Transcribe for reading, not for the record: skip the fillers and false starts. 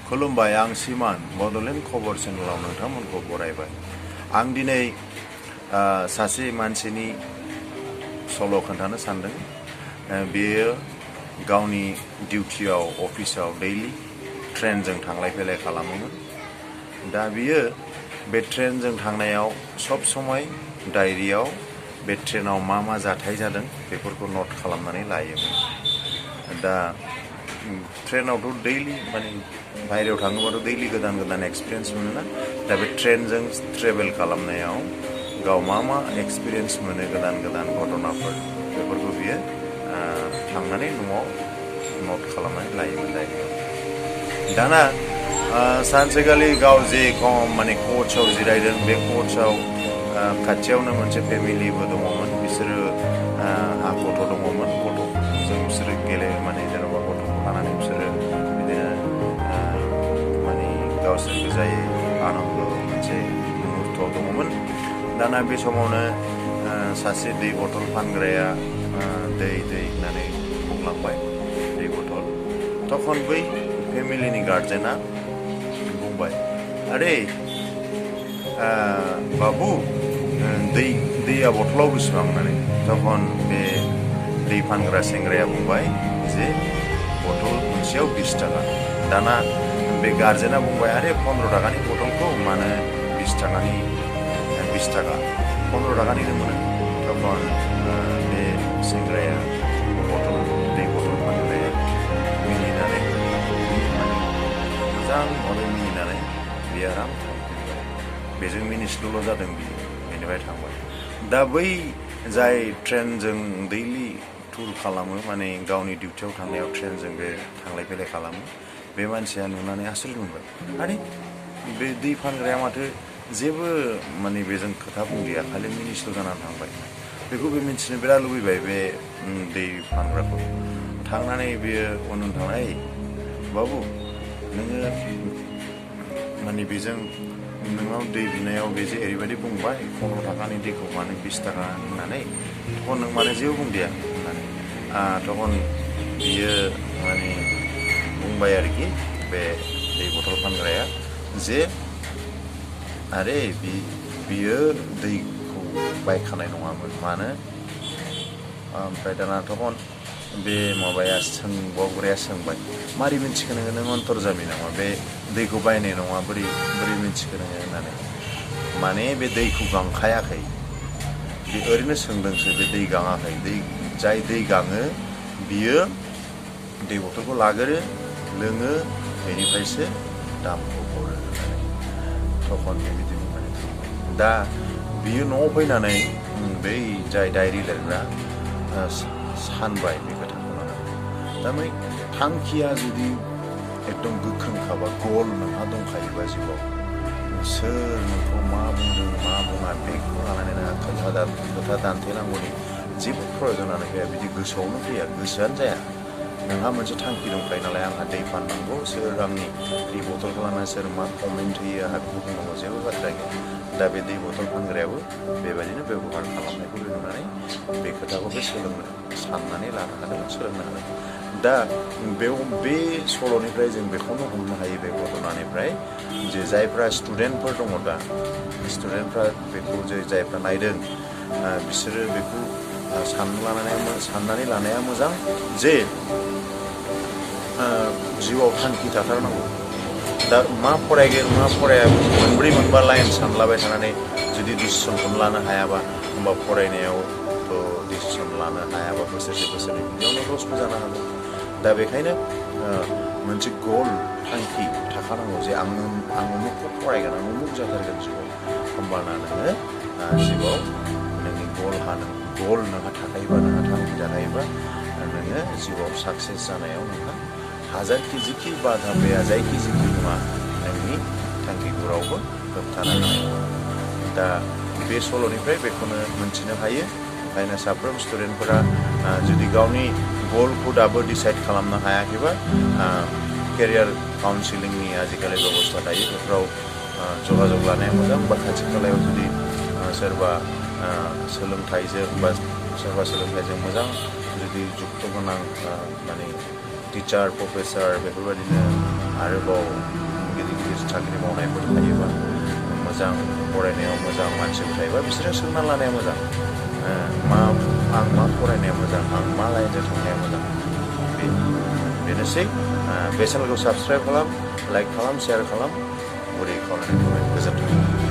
खुलुमबाय आं सिमान बड'लेण्ड खबर चेनेलाव नोंथांमोनखौ बरायबाय। आं दिनै सासे मानसिनि सल' खोन्थानो सानदों। बेयो गावनि डिउटियाव अफिसाव दैलि ट्रेनजों थांलाय फैलाय खालामोमोन। दा बियो बे ट्रेनजों थांनायाव सब समय डायरियाव बे ट्रेनाव मा मा जाथाय जादों बेफोरखौ नट खालामनानै लायोमोन। दा ट्रेनावथ' दैलि माने बायहेरायाव थाङोबाथ' दैलि गोदान गोदान एक्सपिरियेन्स मोनोना। दा बे ट्रेनजों ट्रेभेल खालामनायाव गाव मा मा एक्सपिरियेन्स मोनो गोदान गोदान घटनाफोर बेफोरखौ बियो थांनानै न'आव नट खालामनानै लायोमोन डायरियाव। दाना सानसेखालि गाव जे माने कचाव जिरायदों बे कचाव खाथियावनो मोनसे फेमिलिबो दङमोन। बिसोरो गथ' दङमोन। गथ'जों बिसोरो माने जेन'बा गथ'खौ लानानै बिसोरो बिदिनो माने गावसोर गोजायै आनन्द मोनसे मुहुर्तआव दङमोन। दाना बे समावनो सासे दै बथल फानग्राया दै होननानै बुंलांबाय, दै बथल। तखन बै फेमिलिनि गार्जेना बुंबाय, आरे बाबु दैया बथलाव बेसेबां होननानै। तखन बे दै फानग्रा सेंग्राया बुंबाय जे बथल मोनसेयाव 20 टाका। दाना बे गार्जेना बुंबाय, आरे 15 टाकानि बथलखौ मानो 20 टाकानि 20 टाका 15 टाकानिनो मोनो। तखन बे सेंग्राया दै बथल फानग्राया मिनिनानै माने मोजां हरै मिनिनानै बियो आराम थांफिनबाय। बेजों मिनिस्लुल' जादों बियो, बेनिफ्राय थांबाय। दा बै जाय ट्रेनजों दैलि टुर खालामो, माने गावनि डिउटियाव थांनायाव ट्रेनजों बे थांलाय फैलाय खालामो, बे मानसिया नुनानै आसरित मोनबाय। आरे बे दै फानग्राया माथो जेबो माने बेजों खोथा बुंलिया, खालि मिनिस्लु जानानै थांबाय। बेखौ बे मिन्थिनो बिराद लुबैबाय बे दै फानग्राखौ। थांनानै बियो उन थांनाय, बाबु नोङो माने बेजों नोंनाव दै बिनायाव बे जे ओरैबायदि बुंबाय 15 टाकानि दैखौ मानो 20 टाका होननानै, तखन नों मानो जेबो बुंदिया होननानै। तखन बियो माने बुंबाय आरोखि बे दै बथल फानग्राया जे आरे बियो दैखौ बायखानाय नङामोन, मानो। ओमफ्राय दाना तखन बे माबाया सोंबावग्राया सोंबाय, मारै मिन्थिखो नों अन्तर्जामि नामा, बे दैखौ बायनाय नङा बोरै मिन्थिखो नोङो होननानै। माने बे दैखौ गांखायाखै, बे ओरैनो सोंदोंसो, बे दै गाङाखै। जाय दै गाङो बियो दै बथलखौ लागोरो, लोङो, बेनिफ्रायसो दामखौ हरो होननानै। तखन बेबायदि बुंनानै थांबाय। दा बियो न'आव फैनानै बै जाय डायरि लिरग्रा सानबाय बे खोथाखौ लानानै। थारमाने थांखिया जुदि एकदम गोख्रोंखाबा, गल नोंहा दंखायोबा जिउआव, सोर नोंखौ मा बुंदों मा बुङा बेखौ लानानै नोंहा खोथा दान्थेनांगौनि जेबो प्रयजनानो गैया। बिदि गोसोआवनो फैया, गोसोआनो जाया। नोंहा मोनसे थांखि दंखायो नालाय, आंहा दै फाननांगौ, सोर आंनि दै बथलखौ लानानै सोर मा कमेन्ट होयो आंहा बेखौ बुंनांगौ जेबो बाथ्रा गैया। दा बे दै बथल फानग्रायाबो बेबायदिनो बेब'हार खालामनायखौ नुनानै बे खोथाखौ बे साननानै लानो हादों, सोलोंनो हादों। दा बे सल'निफ्राय जों बेखौनो हमनो हायो, बे घटनानिफ्राय, जे जायफ्रा स्टुडेन्टफोर दङ, दा स्टुडेन्टफ्रा बेखौ जायफ्रा नायदों बिसोरो बेखौ साननानै लानाया मोजां जे जिउआव थांखि थाथारनांगौ। दा मा फरायगोन मा फराया, मोनब्रै मोनबा लाइन सानलाबाय थानानै जुदि डिसिसनखौनो लानो हायाबा, होमबा फरायनायावथ' डिसिसन लानो हायाबा बोसोरसे बोसोरनै बिदियावनो लसबो जानो हागौ। दा बेखायनो मोनसे गल थांखि थाखानांगौ जे आं उमुखखौ फरायगोन, आं उमुख जाथारगोन जिउआव। होमबाना नोङो जिउआव नोंनि गल नोंहा थाखायोबा, नोंहा थांखि थाखायोबा, नोङो जिउआव साक्सेस जानायाव नोंहा हाजारखि जिखि बाधा फैया, जायखि जिखि मुवा नोंनि थांखिखौ रावबो होबथानो हानाय नङा। दा बे सल'निफ्राय बेखौनो मोनथिनो हायो। ओंखायनो साफ्रोम स्टुडेन्टफोरा जुदि गावनि गलखौ दाबो डिसाइड खालामनो हायाखैबा, केरियार काउन्सिलिंनि आजिखालि बेबस्था थायो, बेफोराव जगाजग लानाया मोजां। बा खाथि खालायाव जुदि सोरबा सोलोंथाइजों मोजां जुदि जुक्त' गोनां माने टिचार प्रफेसार बेफोरबायदिनो आरोबाव गिदिर गिदिर साख्रि मावनायफोर थायोबा मोजां फरायनायाव मोजां मानसिफोर थायोबा बिसोरो सोंना लानाया मोजां आं मा फरायनाया मोजां आं मा लाइनजों थांनाया मोजां बेनोसै बे चेनेलखौ साबस्क्राइब खालाम लाइक खालाम शेयार खालाम गुरै खावलायनाय थाबाय गोजोन्थों